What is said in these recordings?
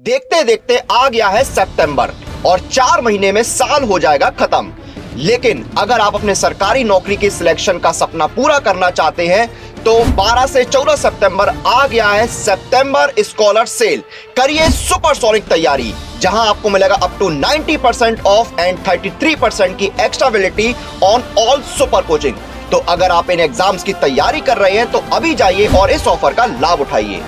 देखते देखते आ गया है सितंबर और 4 महीने में साल हो जाएगा खत्म। लेकिन अगर आप अपने सरकारी नौकरी की सिलेक्शन का सपना पूरा करना चाहते हैं तो 12 से 14 सितंबर आ गया है सितंबर स्कॉलर सेल। करिए सुपरसोनिक तैयारी, जहां आपको मिलेगा अप टू 90% ऑफ एंड 33% की extra validity on all super coaching. तो अगर आप इन एग्जाम्स की तैयारी कर रहे हैं तो अभी जाइए और इस ऑफर का लाभ उठाइए।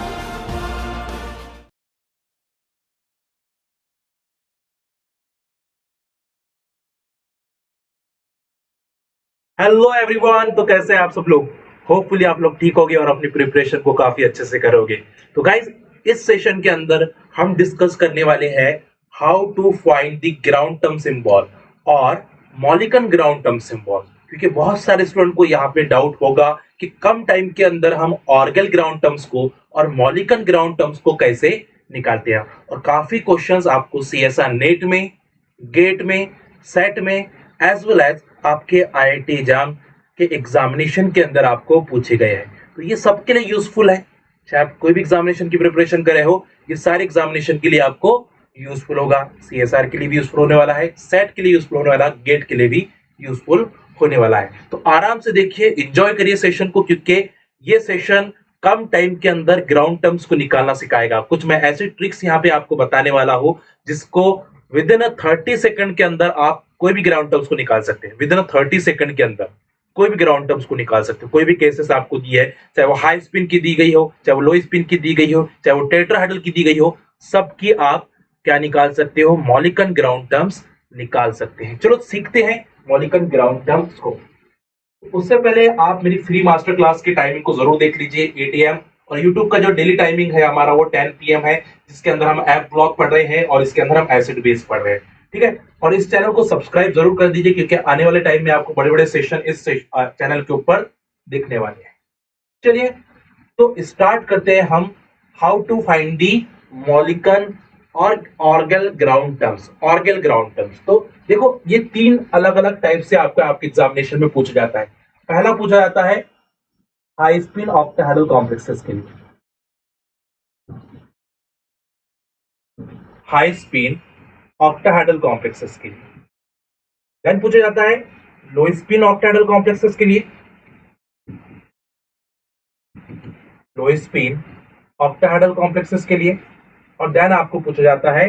Hello everyone. तो कैसे हैं आप सब लोग? होपफुली आप लोग ठीक होगे और अपनी प्रिपरेशन को काफी अच्छे से करोगे। तो गाइस, इस सेशन के अंदर हम डिस्कस करने वाले हैं how to find the ground term symbol और मॉलिकन ग्राउंड टर्म सिंबल। क्योंकि बहुत सारे स्टूडेंट को यहाँ पे डाउट होगा कि कम टाइम के अंदर हम ऑर्गल ग्राउंड टर्म्स को और मॉलिकन ग्राउंड टर्म्स को कैसे निकालते हैं। और काफी क्वेश्चंस आपको सीएसआर नेट में, गेट में, सेट में एज वेल एज आपके आईआईटी एग्जाम के एग्जामिनेशन के अंदर आपको पूछे गए हैं। तो ये सबके लिए यूजफुल है, चाहे आप कोई भी एग्जामिनेशन की प्रिपरेशन करे हो, ये सारे एग्जामिनेशन के लिए आपको यूजफुल होगा। सीएसआर के लिए भी यूजफुल होने वाला है, सेट के लिए यूजफुल होने वाला है, गेट के लिए भी यूजफुल होने वाला है। तो आराम से देखिए, एंजॉय करिए सेशन को, क्योंकि ये सेशन कम टाइम के अंदर ग्राउंड टर्म्स को निकालना सिखाएगा। कुछ मैं ऐसी ट्रिक्स यहाँ पे आपको बताने वाला हूं जिसको विद इन 30 सेकंड के अंदर आप कोई भी ग्राउंड टर्म्स को निकाल सकते हैं। विद इन 30 सेकंड के अंदर कोई भी ग्राउंड टर्म्स को निकाल सकते हो। कोई भी केसेस आपको दी है, चाहे वो हाई स्पिन की दी गई हो, चाहे वो लो स्पिन की दी गई हो, चाहे वो टेट्राहेड्रल की दी गई हो, सबकी आप क्या निकाल सकते हो? मॉलिकन ग्राउंड टर्म्स निकाल सकते हैं। चलो सीखते हैं मॉलिकन ग्राउंड टर्म्स को। उससे पहले आप मेरी फ्री मास्टर क्लास की टाइमिंग को जरूर देख लीजिए, 8 AM। और यूट्यूब का जो डेली टाइमिंग है हमारा वो 10 PM है, जिसके अंदर हम ऐप ब्लॉक पढ़ रहे हैं और इसके अंदर हम एसिड बेस पढ़ रहे हैं। ठीक है, और इस चैनल को सब्सक्राइब जरूर कर दीजिए, क्योंकि आने वाले टाइम में आपको बड़े बड़े सेशन इस चैनल के ऊपर देखने वाले हैं। चलिए तो स्टार्ट करते हैं हम हाउ टू फाइंड दी मॉलिकन और Orgel ground terms. Orgel ground terms तो देखो, ये 3 अलग अलग टाइप से आपका आपके एग्जामिनेशन में पूछा जाता है। पहला पूछा जाता है हाई स्पिन ऑक्टाहेड्रल कॉम्प्लेक्सेस के लिए, हाई स्पिन ऑक्टाहेड्रल कॉम्प्लेक्सेस के लिए। देन पूछा जाता है लो स्पिन ऑक्टाहेड्रल कॉम्प्लेक्सेस के लिए, लो स्पिन ऑक्टाहेड्रल कॉम्प्लेक्सेस के लिए। और देन आपको पूछा जाता है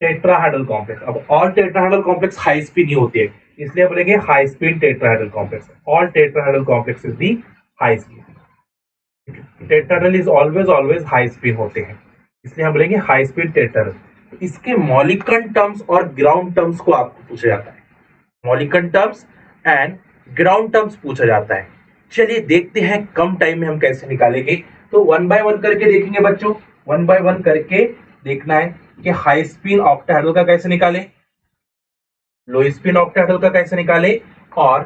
टेट्राहेड्रल कॉम्प्लेक्स। अब all tetrahedral complex high spin ही होती है, इसलिए बोलेंगे high spin tetrahedral complex. All tetrahedral complex is the high spin. Tetrahedral is always high spin होते हैं, इसलिए हम बोलेंगे हाई स्पिन टेट्राहेड्रल। तो इसके मॉलिकन टर्म्स और ग्राउंड टर्म्स को आपको पूछा जाता है। मॉलिकन टर्म्स एंड ग्राउंड टर्म्स पूछा जाता है। चलिए देखते हैं कम टाइम में हम कैसे निकालेंगे। तो 1 बाय 1 करके देखेंगे बच्चों, 1 बाय 1 करके देखना है कि हाई स्पिन ऑक्टाहेड्रल का कैसे निकाले, लो स्पिन ऑक्टाहेड्रल का कैसे निकाले और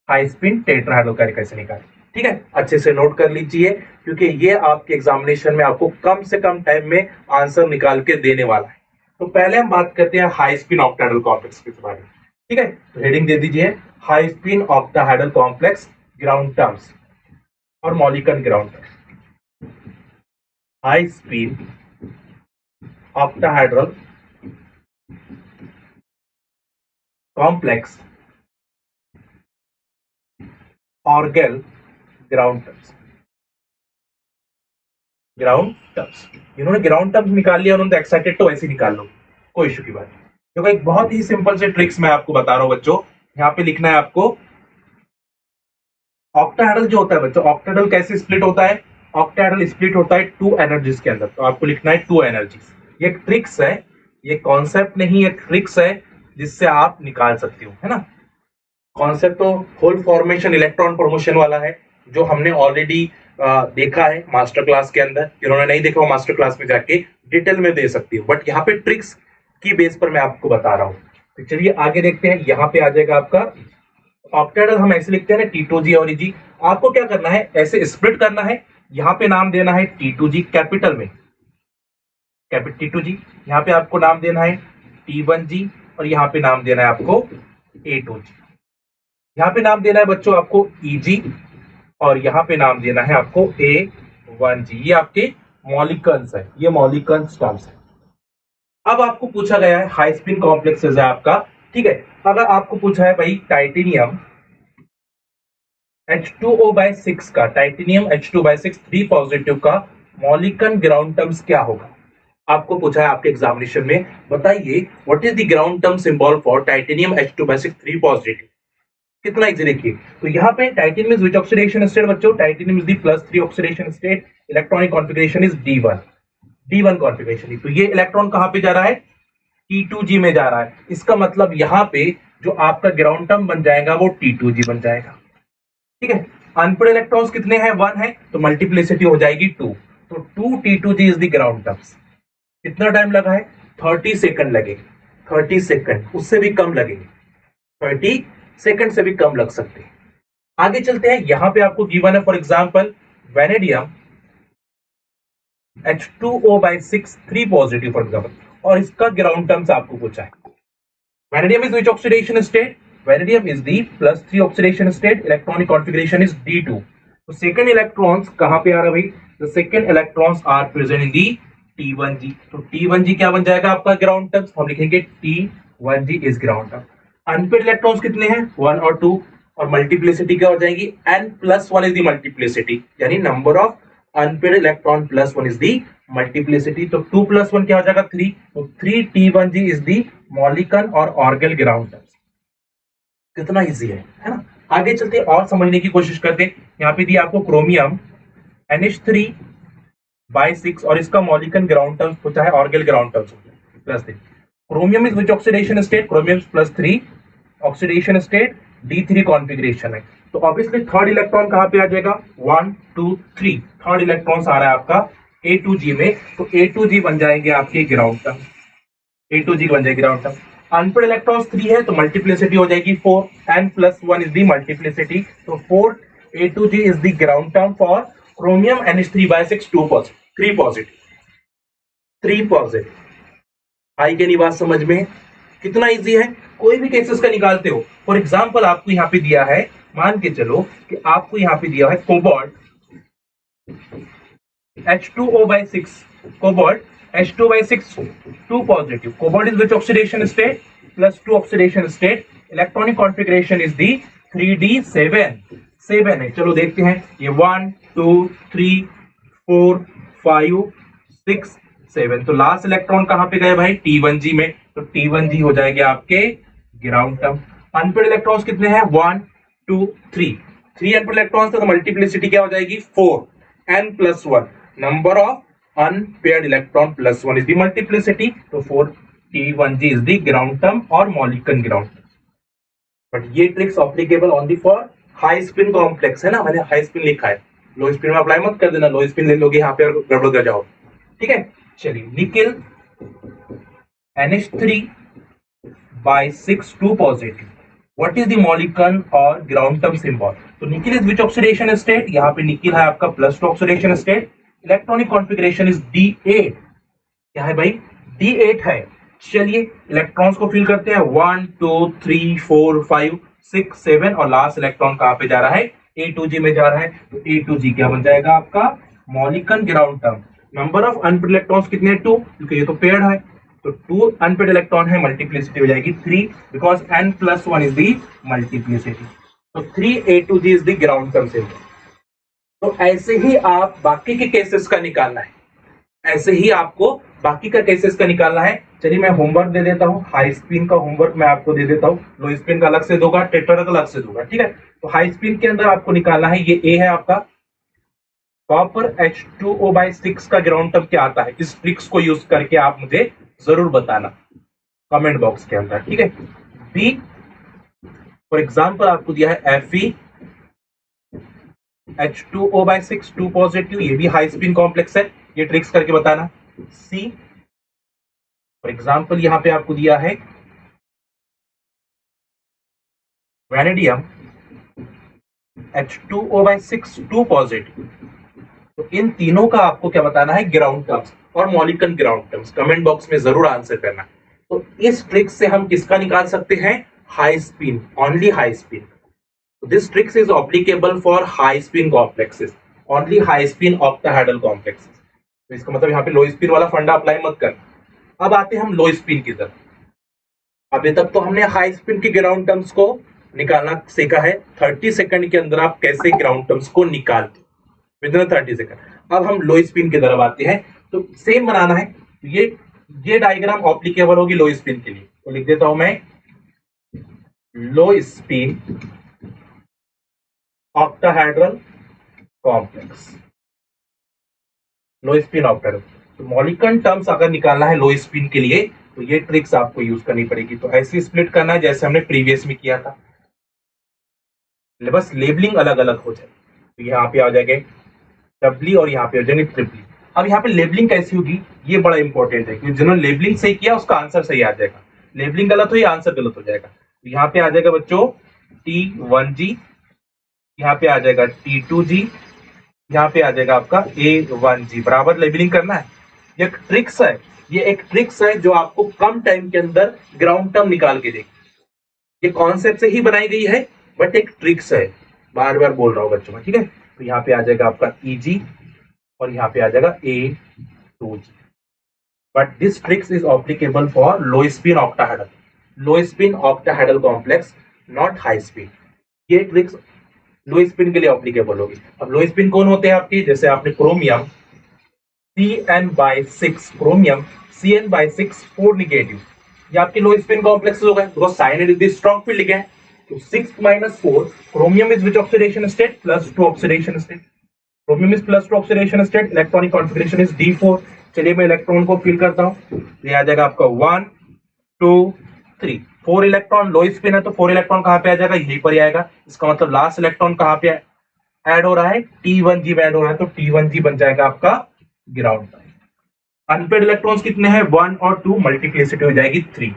हाई स्पिन टेट्राहेड्रल का कैसे निकाले। ठीक है, अच्छे से नोट कर लीजिए, क्योंकि ये आपके एग्जामिनेशन में आपको कम से कम टाइम में आंसर निकाल के देने वाला है। तो पहले हम बात करते हैं हाई स्पिन ऑक्टाहेड्रल कॉम्प्लेक्स के बारे में। ठीक है, तो हेडिंग दे दीजिए high spin octahedral complex ground terms और Mulliken ground terms. High spin octahedral complex Orgel ground terms. Ground terms, इन्होंने ग्राउंड टर्म्स निकाल लिया, उन्होंने एक्साइटेड तो ऐसे निकाल लो, कोई इशू की बात नहीं। क्योंकि एक बहुत ही सिंपल से ट्रिक्स मैं आपको बता रहा हूं बच्चों। यहाँ पे लिखना है आपको ऑक्टाहेड्रल जो होता है बच्चों, ऑक्टाहेड्रल कैसे स्प्लिट होता है? ऑक्टाहेड्रल स्प्लिट होता है 2 एनर्जीज के अंदर। तो आपको लिखना है 2 एनर्जीज। ये एक ट्रिक्स है, ये कॉन्सेप्ट नहीं, एक ट्रिक्स है जिससे आप निकाल सकते हो, है ना। कॉन्सेप्ट तो होल फॉर्मेशन इलेक्ट्रॉन प्रमोशन वाला है, जो हमने ऑलरेडी देखा है मास्टर क्लास के अंदर। जिन्होंने नहीं देखा वो मास्टर क्लास में जाके डिटेल में दे सकती हो, बट यहाँ पे ट्रिक्स की बेस पर मैं आपको बता रहा हूँ। तो चलिए आगे देखते हैं। यहाँ पे आ जाएगा आपका ऑक्टाहेड्रल, हम ऐसे लिखते हैं ना T2G और G। आपको क्या करना है, ऐसे स्प्लिट करना है। यहाँ पे नाम देना है T2G कैपिटल में, T2G। यहाँ पे आपको नाम देना है T1G और यहाँ पे नाम देना है आपको A2G। यहाँ पे नाम देना है बच्चों आपको EG और यहाँ पे नाम देना है आपको A1G। ये आपके मॉलिकन्स है, ये मॉलिकन्स टर्म्स है। अब आपको पूछा गया है हाई स्पिन कॉम्प्लेक्सेस है आपका, ठीक है। अगर आपको पूछा है भाई टाइटेनियम H2O/6 का, टाइटेनियम H2/6 3 पॉजिटिव का मॉलिकन ग्राउंड टर्म्स क्या होगा? आपको पूछा है आपके एग्जामिनेशन में, बताइए what is the ground term symbol for titanium H2/6 3 positive. कितना इजी देखिए, तो यहाँ पे titanium is which oxidation state बच्चों? Titanium is the +3 oxidation state, electronic configuration is D1 configuration. तो ये इलेक्ट्रॉन कहाँ पे जा रहा है? T2G में जा रहा है। इसका मतलब यहाँ पे जो आपका ग्राउंड टर्म बन जाएगा वो T2G बन जाएगा, ठीक है। अनपेड इलेक्ट्रॉन्स कितने हैं? 1 है, तो मल्टीप्लिसिटी हो जाएगी 2, तो 2 T2G is the ground terms. कितना टाइम लगा है? 30 सेकंड लगे, 30 सेकंड, उससे भी कम लगेंगे, 30 सेकंड से भी कम लग सकते हैं। आगे चलते हैं, यहां पे आपको गिवन है for example vanadium H2O/6 3 positive for example, और इसका ग्राउंड टर्म्स आपको पूछा है। Vanadium is which oxidation state? Vanadium is the +3 oxidation state, electronic configuration is D2। तो सेकंड इलेक्ट्रॉन्स कहां पे आ रहा है भाई? The second electrons are present in the T1G। तो T1G क्या बन जाएगा आपका ग्राउंड टर्म्स? हम लिखेंगे T1G is ground term. Unpaid electrons कितने हैं? 1 और 2, और मल्टीप्लिसिटी क्या हो जाएगी? N+1 इज दी मल्टीप्लिसिटी, यानी number of unpaid electron +1 is the multiplicity. तो 2 + 1 क्या हो जाएगा? 3, तो 3 T1G इज दी मॉलिकन और ऑर्गेल ग्राउंड टर्म्स। कितना इजी है ना। आगे चलते और समझने की कोशिश करते हैं। यहाँ पे दिया आपको क्रोमियम NH3/6 और इसका मॉलिकन ग्राउंड टर्म्स पूछा है, Orgel ground terms +3। Chromium is which oxidation state? Chromium +3 oxidation state, D3 configuration है। तो ऑब्वियसली थर्ड इलेक्ट्रॉन कहां पे आ जाएगा? 1 2 3, थर्ड इलेक्ट्रॉन आ रहा है आपका A2G में, तो A2G बन जाएंगे आपके ग्राउंड टर्म, A2G बन जाएगी ग्राउंड टर्म। अनपेड इलेक्ट्रॉन्स 3 है, तो मल्टीप्लिसिटी हो जाएगी 4, N+1 इज दी मल्टीप्लिसिटी, तो 4 A2G is the ground term for chromium NH3/6 2 positive 3 positive 3 positive. आई के नहीं बात समझ में? कितना इजी है, कोई भी केसेस का निकालते हो। फॉर एग्जांपल आपको यहाँ पे दिया है, मान के चलो कि आपको यहाँ पे दिया है cobalt H2O/6, cobalt H2/6 2 positive. Cobalt is which oxidation state? +2 oxidation state, electronic configuration is the 3D7 7 है। चलो देखते हैं, ये 1 2 3 4 5 6 7, तो लास्ट इलेक्ट्रॉन कहां पे गए भाई? T1G में, तो T1G हो जाएंगे आपके ग्राउंड टर्म। अनपेड इलेक्ट्रॉन्स कितने हैं? 1 2 3 अनपेड इलेक्ट्रॉन्स, तो मल्टीप्लिसिटी क्या हो जाएगी? 4, N+1, number of unpaid electron +1 is the multiplicity, तो 4 T1G is the ground term और मॉलिकन ग्राउंड। बट ये tricks applicable only for high spin complex है ना, मैंने हाई स्पिन लिखा है, लो स्पिन में अप्लाई मत कर देना, लो स्पिन ले लोगे यहाँ पे और गड़बड़ कर जाओ, ठीक है। चलिए, nickel NH3/6 2 positive, what is the Mulliken और ग्राउंड टर्म सिंबल? तो nickel is which oxidation state? यहाँ पे निकिल है आपका +2 oxidation state, electronic configuration is D8। क्या है भाई? D8 है। चलिए इलेक्ट्रॉन्स को फिल करते हैं, 1 2 3 4 5 6 7, और लास्ट इलेक्ट्रॉन कहां पे जा रहा है? A2G में जा रहा है, तो A2G क्या बन जाएगा आपका? Mulliken ground term. Number of unpaired electrons कितने? 2, क्योंकि ये तो पेयर्ड है, तो 2 अनपेड इलेक्ट्रॉन है, मल्टीप्लिसिटी हो जाएगी 3, because N+1 is the multiplicity, तो 3 A2G is the ground term symbol. तो ऐसे ही आप बाकी के केसेस का निकालना है, ऐसे ही आपको बाकी का केसेस का निकालना है। चलिए मैं होमवर्क दे देता हूँ, हाई स्पिन का होमवर्क मैं आपको दे देता हूँ, लो स्पिन का अलग से दूंगा, टेट्रा का अलग से दूंगा, ठीक है। तो हाई स्पिन के अंदर आपको निकालना है, ये A है आपका, कॉपर H2O/6 का ग्राउंड टर्म क्या आता है? इस ट्रिक्स को यूज करके आप मुझे जरूर बताना कमेंट बॉक्स के अंदर, ठीक है। B फॉर एग्जांपल आपको दिया है Fe H2O/6 2 पॉजिटिव, ये भी हाई स्पिन कॉम्प्लेक्स है, ये ट्रिक्स करके बताना। C फॉर एग्जांपल यहां पे आपको दिया है वेनेडियम H2O/6 2 पॉजिटिव, तो इन तीनों का आपको क्या बताना है? ग्राउंड टर्म्स और Mulliken ground terms. Comment box में जरूर आंसर करना। तो इस ट्रिक से हम किसका निकाल सकते हैं? High spin, only high spin. This tricks is applicable for high spin complexes, only high spin octahedral complexes. तो इसका मतलब यहाँ पे लो स्पिन वाला फंडा अप्लाई मत करना। अब आते हैं हम लो स्पिन की तरफ। अभी तक तो हमने हाई स्पिन के ग्राउंड टर्म्स को निकालना सीखा है। 30 सेकंड के अंदर आप कैसे ग्राउंड टर्म्स को निकालते विद इन 30 सेकंड। अब हम लो स्पिन की तरफ आते हैं, तो सेम बनाना है। ये डायग्राम एप्लीकेबल होगी लो स्पिन के लिए, तो लिख देता हूं मैं लो स्पिन ऑक्टाहेड्रल कॉम्प्लेक्स। लो स्पिन ऑक्टाहेड्रल, तो मॉलिकन टर्म्स अगर निकालना है लो स्पिन के लिए तो ये ट्रिक्स आपको यूज करनी पड़ेगी। तो ऐसे स्प्लिट करना है जैसे हमने प्रीवियस में किया था, बस लेबलिंग अलग अलग हो जाए। तो यहाँ पे आ जाएगा डबली और यहाँ पे हो जाएंगे ट्रिपली। अब यहाँ पे लेबलिंग कैसी होगी ये बड़ा इंपॉर्टेंट है, क्योंकि जिन्होंने लेबलिंग सही किया उसका आंसर सही आ जाएगा। लेबलिंग गलत हुई आंसर गलत हो जाएगा। तो यहाँ पे आ जाएगा बच्चों T1G, यहाँ पे आ जाएगा T2G, यहाँ पे आ जाएगा आपका A1G। बराबर लेबलिंग करना है। ये एक ट्रिक्स है, ये एक ट्रिक्स है जो आपको कम टाइम के अंदर ग्राउंड टर्म निकाल के देगी। ये कॉन्सेप्ट से ही बनाई गई है, बट एक ट्रिक्स है, बार बार बोल रहा हूँ बच्चों में, ठीक है। तो यहाँ पे आ जाएगा आपका EG और यहाँ पे आ जाएगा A2G। But this tricks is applicable for low spin octahedral, low spin octahedral complex, not high spin. ये ट्रिक्स लो स्पिन के लिए एप्लीकेबल होगी। अब लो स्पिन कौन होते हैं आपके, जैसे आपने chromium CN/6, chromium CN/6 4 negative, ये आपके लो स्पिन कॉम्प्लेक्सेस हो गए, because cyanide is strong field लिखा है। तो 6-4 chromium is which oxidation state, +2 oxidation state. Chromium is +2 oxidation state, electronic configuration is D4। चलिए मैं इलेक्ट्रॉन को फिल करता हूं। ये आ जाएगा आपका 1 2 3 4 इलेक्ट्रॉन। लो स्पिन है तो 4 इलेक्ट्रॉन कहां पे आ जाएगा, यहीं पर ही आएगा। इसका मतलब लास्ट इलेक्ट्रॉन कहां पे ऐड हो रहा है, T1G में ऐड हो रहा है, तो T1G बन जाएगा आपका ग्राउंड। अनपेड इलेक्ट्रॉन्स कितने हैं, 1 और 2, मल्टीप्लिसिटी हो जाएगी 3।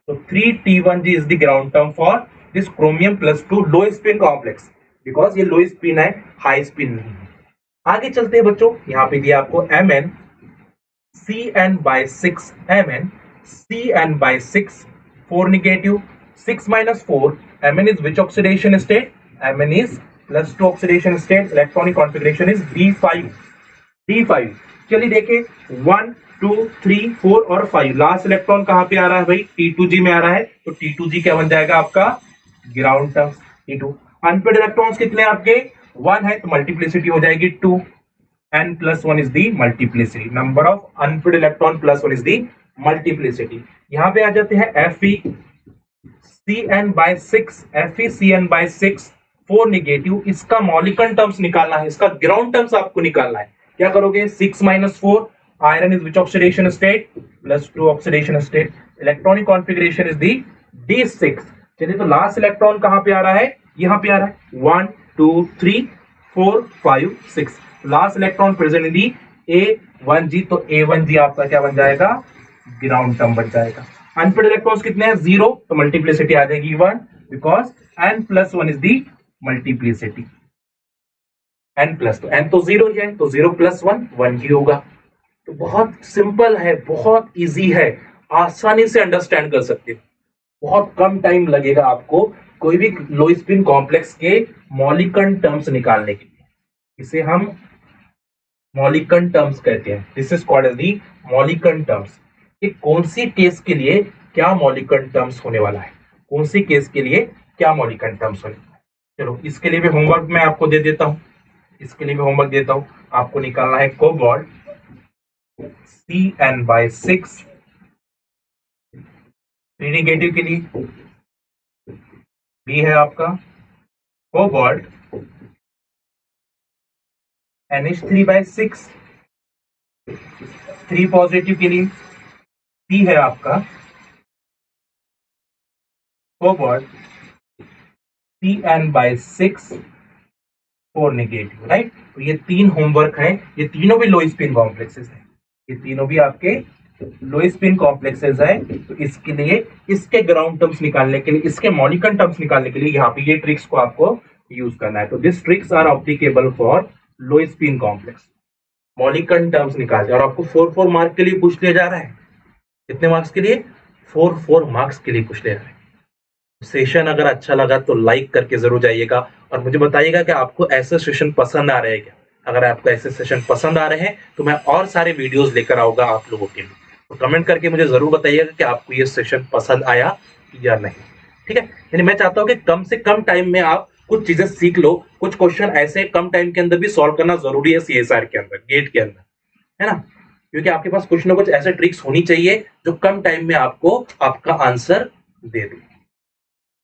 तो 3T1G is the ground term for this chromium +2 low spin complex, because ये लो स्पिन है, हाई स्पिन नहीं है। आगे चलते हैं बच्चों, यहाँ पे दिया आपको Mn CN/6, Mn CN/6 4 negative, 6-4 Mn is which oxidation state, Mn is +2 oxidation state, electronic configuration is D5। चलिए देखें 1 2 3 4 और 5, लास्ट इलेक्ट्रॉन कहां पे आ रहा है भाई, T2G में आ रहा है, तो T2G क्या बन जाएगा आपका ground term T2। Unpaid electrons कितने आपके 1 है, तो मल्टीप्लिसिटी हो जाएगी 2। N+1 is the multiplicity, number of unfilled electron +1 is the multiplicity। यहाँ पे आ जाते हैं FeCN/6 4 नेगेटिव। इसका मॉलिकन टर्म्स निकालना है, इसका ग्राउंड टर्म्स आपको निकालना है। क्या करोगे, 6-4 iron is which oxidation state, +2 oxidation state, electronic configuration is the D6। चलिए तो लास्ट इलेक्ट्रॉन कहां पे आ रहा है, यहाँ पे आ रहा है 1 2 3 4 5 6, last electron present in the A1G, तो A1G आपका क्या बन जाएगा, ग्राउंड टर्म बन जाएगा। अनपेड इलेक्ट्रॉन्स कितने हैं 0, तो मल्टीप्लिसिटी आ जाएगी 1, because N+1 is the multiplicity. N+ तो N तो 0 ही है, तो 0 + 1 1 ही होगा। तो बहुत सिंपल है, बहुत इजी है, आसानी से अंडरस्टैंड कर सकते हो। बहुत कम टाइम लगेगा आपको कोई भी लो स्पिन कॉम्प्लेक्स के मॉलिकन टर्म्स निकालने के लिए। इसे हम मॉलिकन टर्म्स कहते हैं, this is called as the Mulliken terms. कि कौन सी केस के लिए क्या मॉलिकन टर्म्स होने वाला है, कौन सी केस के लिए क्या मॉलिकन टर्म्स होने वाला है। चलो इसके लिए भी होमवर्क मैं आपको दे देता हूं, इसके लिए भी होमवर्क देता हूं। आपको निकालना है कोबाल्ट CN/6 3 नेगेटिव के लिए, बी है आपका कोबाल्ट NH3/6 3 पॉजिटिव के लिए, सी है आपका कोबाल्ट CN/6 4 नेगेटिव, राइट। तो ये 3 होमवर्क है, ये तीनों भी लो स्पिन कॉम्प्लेक्सेस है, ये तीनों भी आपके लो स्पिन कॉम्प्लेक्सेस है। तो इसके लिए इसके ग्राउंड टर्म्स निकालने के लिए, इसके मॉलिकन टर्म्स निकालने के लिए यहाँ पे ये ट्रिक्स को आपको यूज करना है। तो this tricks are applicable for low spin complex. Mulliken terms निकालते हैं और आपको 4 मार्क के लिए पूछ लिया जा रहा है। कितने मार्क्स के लिए, 4 मार्क्स के लिए पूछ लिया जा रहा है। सेशन अगर अच्छा लगा तो लाइक करके जरूर जाइएगा और मुझे बताइएगा कि आपको ऐसे सेशन पसंद आ रहे हैं क्या। अगर आपको ऐसे सेशन पसंद आ रहे हैं तो मैं और सारे वीडियोस लेकर आऊंगा आप लोगों के लिए। तो कमेंट करके मुझे जरूर बताइएगा कि आपको ये सेशन पसंद आया या नहीं। ठीक है, यानी मैं चाहता हूँ कि कम से कम टाइम में आप कुछ चीजें सीख लो। कुछ क्वेश्चन ऐसे कम टाइम के अंदर भी सॉल्व करना जरूरी है सीएसआर के अंदर, गेट के अंदर, है ना। क्योंकि आपके पास कुछ ना कुछ ऐसे ट्रिक्स होनी चाहिए जो कम टाइम में आपको आपका answer they they.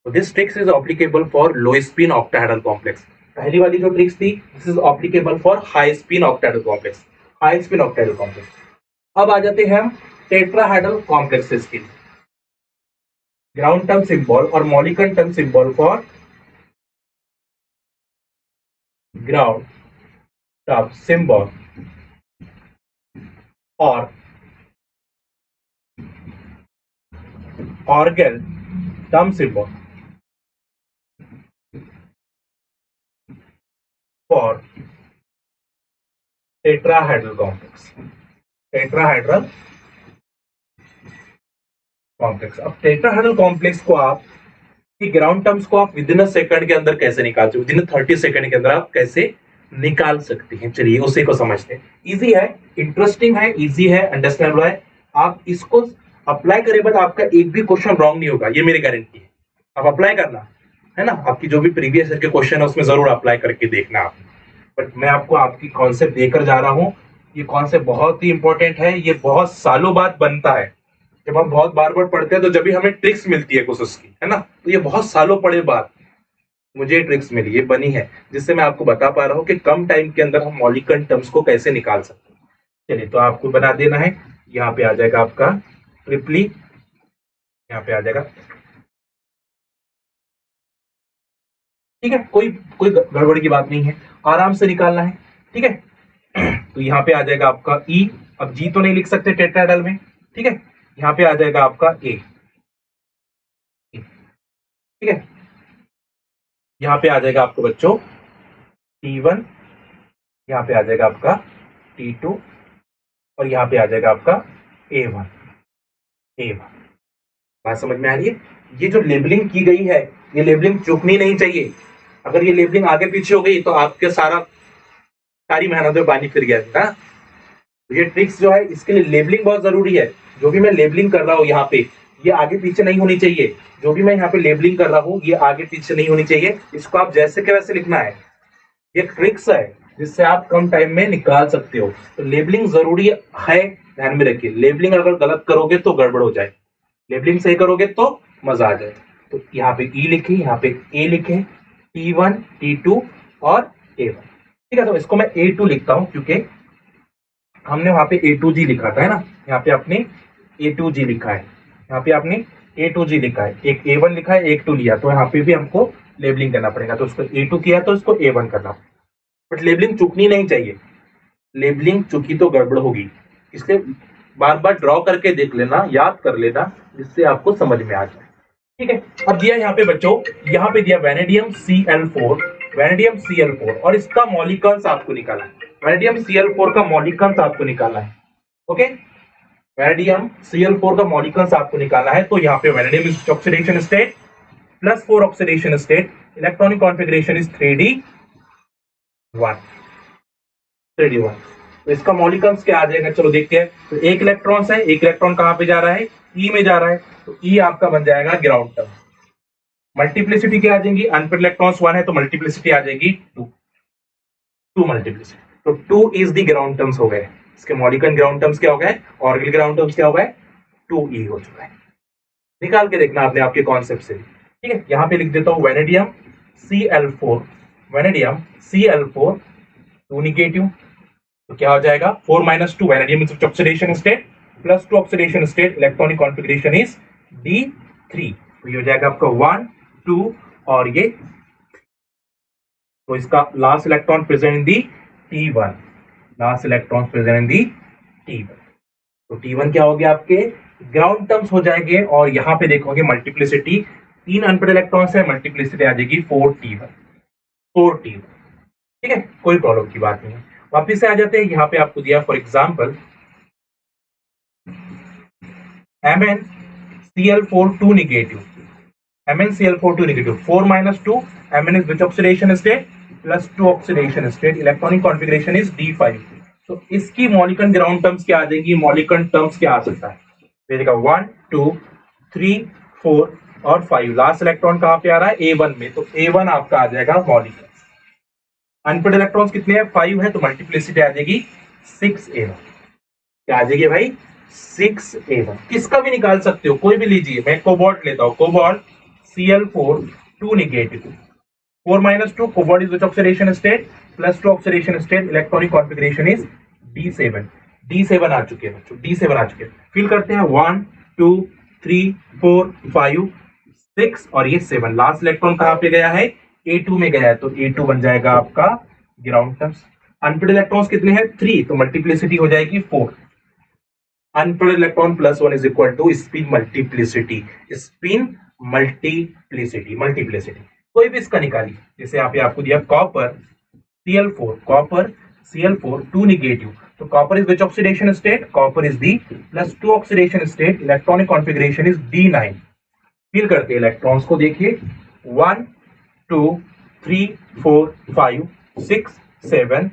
So this tricks is applicable for low spin octahedral complex. पहली वाली जो ट्रिक्स थी, this is applicable for high spin octahedral complex. high spin octahedral complex. अब आ जाते हैं हम टेट्राहेड्रल कॉम्प्लेक्सेस के लिए। ग्राउंड टर्म सिंबल और Mulliken term symbol for ground term symbol और ऑर्गन term symbol for tetrahedral complex. Tetrahedral complex. अब टेट्राहेड्रल कॉम्प्लेक्स को आप कि ग्राउंड टर्म्स को आप विद इन अ सेकंड के अंदर कैसे निकाल सकते, विद इन 30 सेकंड के अंदर आप कैसे निकाल सकते हैं। चलिए उसी को समझते हैं। इजी है, इंटरेस्टिंग है, इजी है, अंडरस्टैंडेबल है। आप इसको अप्लाई करे बाद आपका एक भी क्वेश्चन रॉन्ग नहीं होगा, ये मेरी गारंटी है। आप अप्लाई करना, है ना, आपकी जो भी प्रीवियस ईयर के क्वेश्चन है उसमें जरूर अप्लाई करके देखना आप। बट मैं आपको आपकी कॉन्सेप्ट देकर जा रहा हूँ। ये कॉन्सेप्ट बहुत ही इंपॉर्टेंट है, ये बहुत सालों बाद बनता है। जब हम बहुत बार बार पढ़ते हैं तो जब भी हमें ट्रिक्स मिलती है कुछ उसकी, है ना। तो ये बहुत सालों पढ़े बाद मुझे ट्रिक्स मिली, ये बनी है, जिससे मैं आपको बता पा रहा हूँ कि कम टाइम के अंदर हम मॉलिकन टर्म्स को कैसे निकाल सकते हैं। चलिए तो आपको बना देना है। यहाँ पे आ जाएगा आपका ट्रिपली, यहाँ पे आ जाएगा, ठीक है। कोई कोई गड़बड़ की बात नहीं है, आराम से निकालना है, ठीक है। तो यहाँ पे आ जाएगा आपका ई, अब जी तो नहीं लिख सकते टेट्राहेड्रल में, ठीक है। यहाँ पे आ जाएगा आपका ए, ठीक है। यहाँ पे आ जाएगा आपको बच्चों T1, यहाँ पे आ जाएगा आपका T2 और यहाँ पे आ जाएगा आपका A1। बात समझ में आ रही है? ये जो लेबलिंग की गई है, ये लेबलिंग चूकनी नहीं चाहिए। अगर ये लेबलिंग आगे पीछे हो गई तो आपके सारी मेहनत में पानी फिर गया था। तो ये ट्रिक्स जो है, इसके लिए लेबलिंग बहुत जरूरी है। जो भी मैं लेबलिंग कर रहा हूँ यहाँ पे, ये आगे पीछे नहीं होनी चाहिए। जो भी मैं यहाँ पे लेबलिंग कर रहा हूँ, ये आगे पीछे नहीं होनी चाहिए। इसको आप जैसे के वैसे लिखना है। ये ट्रिक्स है जिससे आप कम टाइम में निकाल सकते हो। तो लेबलिंग जरूरी है, ध्यान में रखिए। लेबलिंग अगर गलत करोगे तो गड़बड़ हो जाए, लेबलिंग सही करोगे तो मजा आ जाए। तो यहाँ पे ई लिखे, यहाँ पे ए लिखे, T1, T2 और A1, ठीक है। तो इसको मैं A2 लिखता हूँ क्योंकि हमने वहां पे A2G लिखा था, है ना। यहाँ पे आपने A2G लिखा है, यहाँ पे आपने A2G लिखा है, एक A1 लिखा है, एक 2 लिया, तो यहाँ पे भी हमको लेबलिंग करना पड़ेगा। तो उसको A2 किया तो इसको A1 करना, बट लेबलिंग चूकनी नहीं चाहिए। लेबलिंग चूकी तो गड़बड़ होगी, इसलिए बार बार ड्रॉ करके देख लेना, याद कर लेना, जिससे आपको समझ में आ जाए, ठीक है। अब दिया यहाँ पे बच्चों, यहाँ पे दिया वैनेडियम Cl4, वैनेडियम Cl4 और इसका मॉलिक्यूल्स आपको निकालना है। वैनेडियम Cl4 का मॉलिक्यूल्स आपको निकालना है, ओके। वैनेडियम Cl4 का मॉलिक्यूल्स आपको निकालना है। तो यहाँ पे vanadium is oxidation state +4 oxidation state, electronic configuration is 3d1, 3d1। तो इसका मॉलिक्यूल्स क्या आ जाएगा, चलो देखते हैं। तो एक इलेक्ट्रॉन है, एक इलेक्ट्रॉन कहां पे जा रहा है, ई में जा रहा है, तो ई आपका बन जाएगा ग्राउंड टर्म। मल्टीप्लिसिटी क्या आ जाएगी, अनपेड इलेक्ट्रॉन्स 1 है तो मल्टीप्लिसिटी आ जाएगी 2 मल्टीप्लिसिटी। तो 2 इज द ग्राउंड टर्म्स हो गए। इसके मॉलिक्यूल ग्राउंड टर्म्स क्या हो गए, ऑर्बिटल ग्राउंड टर्म्स क्या हो गए, 2e हो चुका है। निकाल के देखना आपने आपके कॉन्सेप्ट से, ठीक है। यहां पे लिख देता हूं vanadium Cl4, vanadium Cl4 2 negative, तो क्या हो जाएगा 4 - 2, vanadium is oxidation state +2 oxidation state, electronic configuration is d3। तो ये हो जाएगा आपका 1 2 और ये, तो इसका last electron present in the T1, last electron present in the T1। तो T1 क्या हो गया, आपके ग्राउंड टर्म्स हो जाएंगे। और यहाँ पे देखोगे मल्टीप्लिसिटी, 3 अनपेड इलेक्ट्रॉन्स है, मल्टीप्लिसिटी आ जाएगी 4T1, 4T1, ठीक है। कोई प्रॉब्लम की बात नहीं है। वापिस से आ जाते हैं, यहाँ पे आपको दिया for example MnCl4 2 negative, MnCl4 2 negative, 4 - 2, Mn is which oxidation state, + 2 oxidation state, electronic configuration is D5। तो इसकी मॉलिक्यूलर ग्राउंड टर्म्स क्या आ जाएगी, मॉलिक्यूलर टर्म्स क्या आ सकता है, देखिएगा 1 2 3 4 और 5। लास्ट इलेक्ट्रॉन कहां पे आ रहा है, A1 में, तो A1 आपका आ जाएगा मॉलिक्यूलर। अनपेड इलेक्ट्रॉन्स कितने हैं, 5 है, तो मल्टीप्लिसिटी आ जाएगी 6A1। क्या आ जाएगी भाई, 6A1। किसका भी निकाल सकते हो, कोई भी लीजिए, मैं कोबाल्ट लेता हूं, cobalt Cl4 2 negative, 4 - 2 cobalt is which oxidation state, +2 oxidation state, electronic configuration is D7। D7 आ चुके हैं बच्चों, D7 आ चुके हैं। फिल करते हैं 1 2 3 4 5 6 और ये 7। लास्ट इलेक्ट्रॉन कहां पे गया है, A2 में गया है, तो A2 बन जाएगा आपका ग्राउंड टर्म्स। अनपेड इलेक्ट्रॉन्स कितने हैं, 3, तो मल्टीप्लिसिटी हो जाएगी 4। Unpaired electron +1 is equal to spin multiplicity, spin multiplicity. कोई भी इसका निकालिए, जैसे यहाँ पे आपको दिया कॉपर Cl4 2 नेगेटिव, तो copper is which oxidation state, copper is the +2 oxidation state, electronic configuration is D9। फिल करते हैं इलेक्ट्रॉन्स को, देखिए 1 2 3 4 5 6 7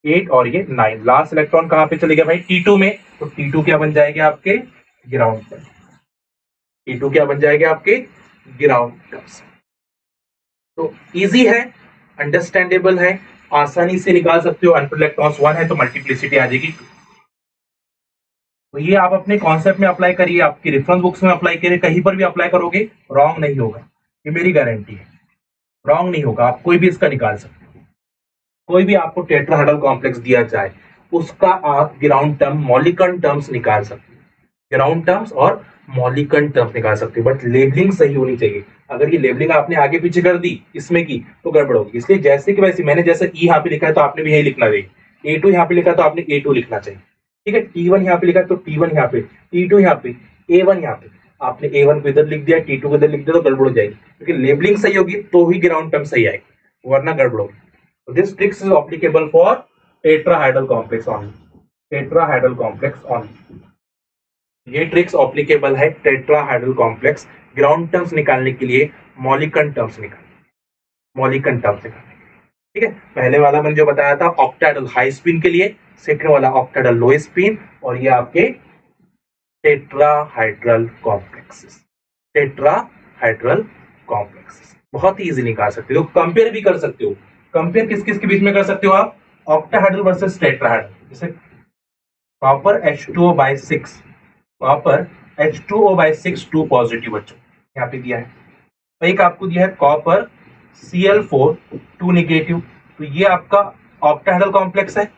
8 और ये 9। लास्ट इलेक्ट्रॉन कहां पे चले गए भाई, T2 में, तो T2 क्या बन जाएंगे आपके ग्राउंड पर, T2 क्या बन जाएंगे आपके ग्राउंड टर्म्स। तो इजी है, अंडरस्टैंडेबल है, आसानी से निकाल सकते हो। अनपेड इलेक्ट्रॉन्स 1 है तो मल्टीप्लिसिटी आ जाएगी 2। तो ये आप अपने कॉन्सेप्ट में अप्लाई करिए, आपकी रेफरेंस बुक्स में अप्लाई करिए, कहीं पर भी अप्लाई करोगे रॉन्ग नहीं होगा, ये मेरी गारंटी है, रॉन्ग नहीं होगा। आप कोई भी इसका निकाल सकते हो, कोई भी आपको टेट्राहेड्रल कॉम्प्लेक्स दिया जाए उसका आप ग्राउंड टर्म मॉलिक्यूलर टर्म्स निकाल सकते हो, ग्राउंड टर्म्स और मॉलिक्यूलर टर्म्स निकाल सकते हो, बट लेबलिंग सही होनी चाहिए। अगर ये लेबलिंग आपने आगे पीछे कर दी इसमें की तो गड़बड़ होगी। इसलिए जैसे कि वैसे मैंने जैसे ई यहाँ पे लिखा है तो आपने भी यही लिखना चाहिए, A2 यहाँ पे लिखा है तो आपने A2 लिखना चाहिए, ठीक है। T1 यहाँ पे लिखा है तो T1 यहाँ पे, T2 यहाँ पे, A1 यहाँ पे, आपने A1 को इधर लिख दिया, T2 को इधर लिख दिया तो गड़बड़ हो जाएगी, क्योंकि लेबलिंग सही होगी तो ही ग्राउंड टर्म सही आएगी, वरना गड़बड़ होगी। This tricks is applicable for tetrahedral complex only, tetrahedral complex only. ये ट्रिक्स एप्लीकेबल है टेट्राहेड्रल कॉम्प्लेक्स ग्राउंड टर्म्स निकालने के लिए, मॉलिक्यूलर टर्म्स निकालने के लिए, ठीक है। पहले वाला मैंने जो बताया था ऑक्टाहेड्रल हाई स्पिन के लिए, सेकंड वाला ऑक्टाहेड्रल लो स्पिन, और ये आपके टेट्राहेड्रल कॉम्प्लेक्सेस, टेट्राहेड्रल कॉम्प्लेक्सेस बहुत ही इजी निकाल सकते हो। कंपेयर भी कर सकते हो, कंपेयर किस किस के बीच में कर सकते हो आप, ऑक्टाहेड्रल वर्सेस टेट्राहेड्रल। जैसे copper H2O/6, copper H2O/6 2 positive बच्चों यहाँ पे दिया है। एक आपको दिया है कॉपर Cl4 2 नेगेटिव, तो ये आपका ऑक्टाहेड्रल कॉम्प्लेक्स है,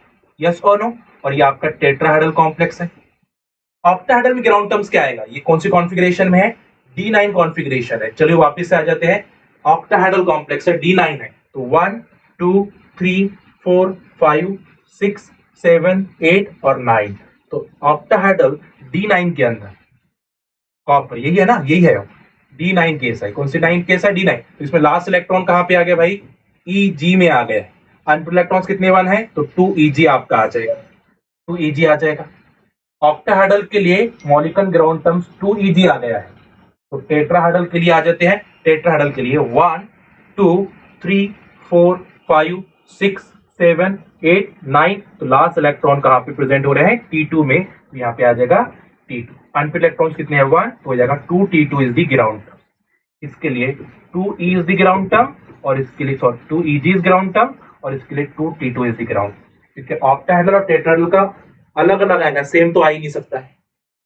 यस और नो, और ये आपका टेट्राहेड्रल कॉम्प्लेक्स है। ऑक्टाहेड्रल में ग्राउंड टर्म्स क्या आएगा, ये कौन सी कॉन्फ़िगरेशन में है, D9 कॉन्फ़िगरेशन है। चलिए वापस से आ जाते हैं, ऑक्टाहेड्रल कॉम्प्लेक्स है, D9 है, तो 1 2 3 4 5 6 7 8 और 9। तो ऑक्टाहेड्रल D9 के अंदर कॉपर यही है ना, यही है D9 केस है। कौन सी 9 केस है, D9। तो इसमें लास्ट इलेक्ट्रॉन कहां पे आ गया भाई, Eg में आ गया। अनपेड इलेक्ट्रॉन्स कितने 1 है, तो 2Eg आपका आ जाएगा, 2Eg आ जाएगा। ऑक्टाहेड्रल के लिए मॉलिक्यूलर ग्राउंड टर्म्स 2Eg आ गया है, तो टेट्राहेड्रल के लिए आ जाते हैं। टेट्राहेड्रल के लिए 1 2 3 4 5 6 7 8 9, तो लास्ट इलेक्ट्रॉन कहां पे प्रेजेंट हो रहे हैं, T2 में, तो यहाँ पे आ जाएगा T2। अनपेड इलेक्ट्रॉन्स कितने हैं 1, तो हो जाएगा 2T2 is the ground term. इसके लिए 2E is the ground term, और इसके लिए 2Eg इज ग्राउंड टर्म, और इसके लिए 2T2 इज द ग्राउंड। इसके ऑक्टाहेड्रल और टेट्राहेड्रल का अलग अलग आएगा, सेम तो आ ही नहीं सकता है,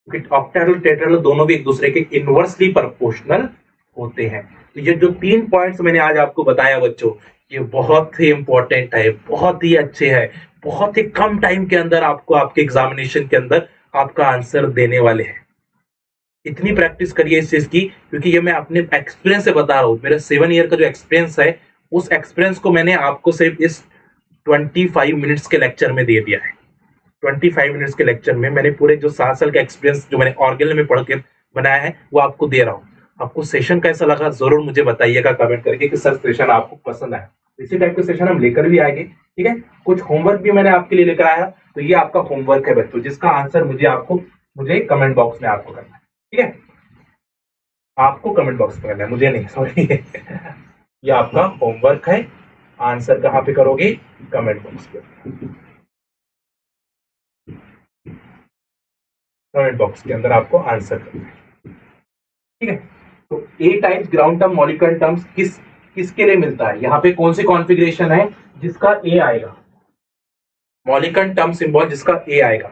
क्योंकि ऑक्टाहेड्रल टेट्राहेड्रल दोनों भी एक दूसरे के इनवर्सली प्रोपोर्शनल होते हैं। तो ये जो 3 पॉइंट्स मैंने आज आपको बताया बच्चों, ये बहुत ही इंपॉर्टेंट है, बहुत ही अच्छे हैं, बहुत ही कम टाइम के अंदर आपको आपके एग्जामिनेशन के अंदर आपका आंसर देने वाले हैं। इतनी प्रैक्टिस करिए इस चीज की, क्योंकि ये मैं अपने एक्सपीरियंस से बता रहा हूँ। मेरा 7 ईयर का जो एक्सपीरियंस है, उस एक्सपीरियंस को मैंने आपको सिर्फ इस 25 मिनट्स के लेक्चर में दे दिया है। 25 मिनट्स के लेक्चर में मैंने पूरे जो 7 साल का एक्सपीरियंस जो मैंने ऑर्गेनल में पढ़ के बनाया है वो आपको दे रहा हूँ। आपको सेशन कैसा लगा जरूर मुझे बताइएगा कमेंट करके कि सर सेशन आपको पसंद आया। इसी टाइप के सेशन हम लेकर भी आएंगे, ठीक है। कुछ होमवर्क भी मैंने आपके लिए लेकर आया, तो ये आपका होमवर्क है बच्चों, जिसका आंसर मुझे कमेंट बॉक्स में आपको करना है, ठीक है। आपको कमेंट बॉक्स में करना है, मुझे नहीं, सॉरी। ये आपका होमवर्क है, आंसर कहाँ पे करोगे? कमेंट बॉक्स पे। कमेंट बॉक्स के अंदर आपको आंसर करना है, ठीक है। तो ए टाइम्स ग्राउंड टर्म मॉलिक्यूलर टर्म्स किसके लिए मिलता है? यहाँ पे कौन सी कॉन्फ़िगरेशन है जिसका ए आएगा? मॉलिक्यूलर टर्म सिंबल जिसका ए आएगा,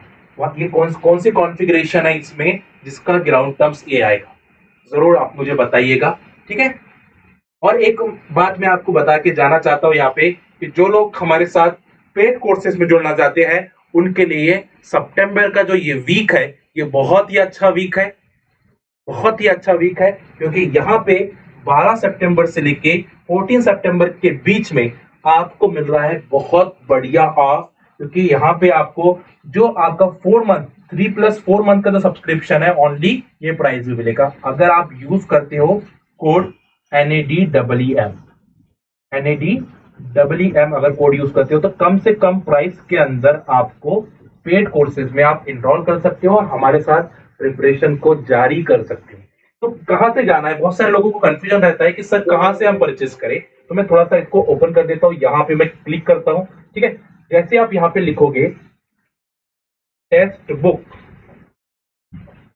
ये कौन सी कॉन्फ़िगरेशन है इसमें जिसका ग्राउंड टर्म्स ए आएगा? जरूर आप मुझे बताइएगा, ठीक है। और एक बात मैं आपको बता के जाना चाहता हूं यहाँ पे कि जो लोग हमारे साथ पेड कोर्सेज में जुड़ना चाहते हैं उनके लिए सितंबर का जो ये वीक है ये बहुत ही अच्छा वीक है, बहुत ही अच्छा वीक है, क्योंकि यहाँ पे 12 सितंबर से लेके 14 सितंबर के बीच में आपको मिल रहा है बहुत बढ़िया ऑफ, क्योंकि यहाँ पे आपको जो आपका 4 मंथ 3+4 मंथ का जो सब्सक्रिप्शन है ओनली ये प्राइस भी मिलेगा अगर आप यूज करते हो कोड NADEM अगर कोड यूज करते हो तो कम से कम प्राइस के अंदर आपको पेड कोर्सेज में आप इनरोल कर सकते हो और हमारे साथ प्रिपरेशन को जारी कर सकते हो। तो कहां से जाना है? बहुत सारे लोगों को कंफ्यूजन रहता है कि सर कहां से हम परचेज करें, तो मैं थोड़ा सा इसको ओपन कर देता हूं। यहाँ पे मैं क्लिक करता हूं, ठीक है। जैसे आप यहाँ पे लिखोगे टेक्स्ट बुक,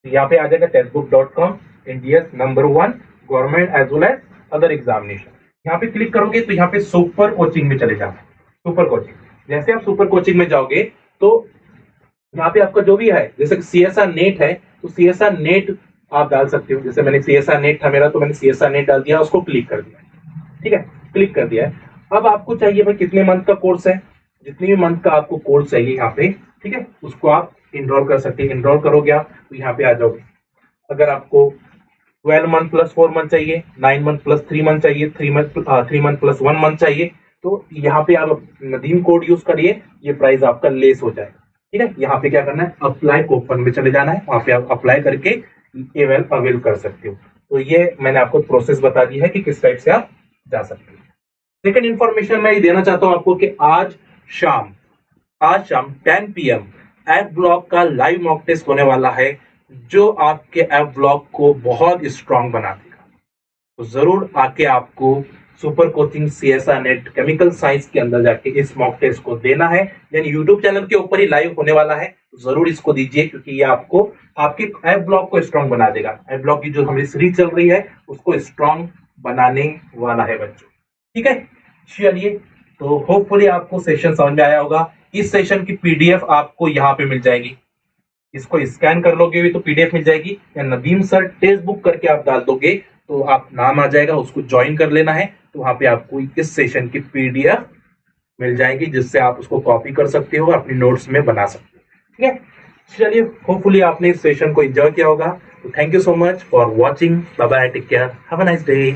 यहाँ पे आ जाएगा textbook.com India number 1 government as well as other examination. यहाँ पे क्लिक करोगे तो यहाँ पे सुपर कोचिंग में चले जाना। सुपर कोचिंग, जैसे आप सुपर कोचिंग में जाओगे तो यहाँ पे आपका जो भी है, जैसे CSR नेट है तो CSR नेट आप डाल सकते हो। जैसे मैंने CSR नेट था मेरा, तो मैंने CSR नेट डाल दिया, उसको क्लिक कर दिया, ठीक है, क्लिक कर दिया है। अब आपको चाहिए भाई कितने मंथ का कोर्स है, जितने भी मंथ का आपको कोर्स चाहिए यहाँ पे, ठीक है, उसको आप इनरोल कर सकते हैं। इनरोल करोगे आप तो यहाँ पे आ जाओगे। अगर आपको 12 मंथ प्लस 4 मंथ चाहिए, 9 मंथ प्लस 3 मंथ चाहिए, 3 मंथ प्लस 1 मंथ चाहिए, तो यहाँ पे आप नदीम कोड यूज करिए, ये प्राइस आपका लेस हो जाएगा, ठीक है। यहाँ पे क्या करना है, अप्लाई कूपन में चले जाना है, वहां पे आप अप्लाई करके अवेल कर सकते हो। तो ये मैंने आपको प्रोसेस बता दी है कि किस टाइप से आप जा सकते हो। सेकंड इंफॉर्मेशन मैं ये देना चाहता हूं आपको कि आज शाम 10 PM ऐप ब्लॉक का लाइव मॉक टेस्ट होने वाला है, जो आपके ऐप ब्लॉक को बहुत स्ट्रांग बना देगा। तो जरूर आके आपको super coaching CSR net chemical science के अंदर जाके इस मॉक टेस्ट को देना है, यानी यूट्यूब चैनल के ऊपर ही लाइव होने वाला है। तो जरूर इसको दीजिए, क्योंकि ये आपको आपके ऐप ब्लॉक को स्ट्रांग बना देगा। ऐप ब्लॉक की जो हमारी सीरीज चल रही है उसको स्ट्रांग बनाने वाला है बच्चों, ठीक है। चलिए, तो होपफुली आपको सेशन समझ में आया होगा। इस सेशन की PDF आपको यहाँ पे मिल जाएगी, इसको स्कैन कर लोगे भी तो PDF मिल जाएगी, या नदीम सर टेक्स्ट बुक करके आप डाल दोगे तो आप नाम आ जाएगा, उसको ज्वाइन कर लेना है। तो वहां पे आपको इस सेशन की PDF मिल जाएगी, जिससे आप उसको कॉपी कर सकते हो, अपनी नोट्स में बना सकते हो, ठीक है। चलिए, होपफुली आपने इस सेशन को एंजॉय किया होगा। तो thank you so much for watching. Bye bye, take care, have a nice day.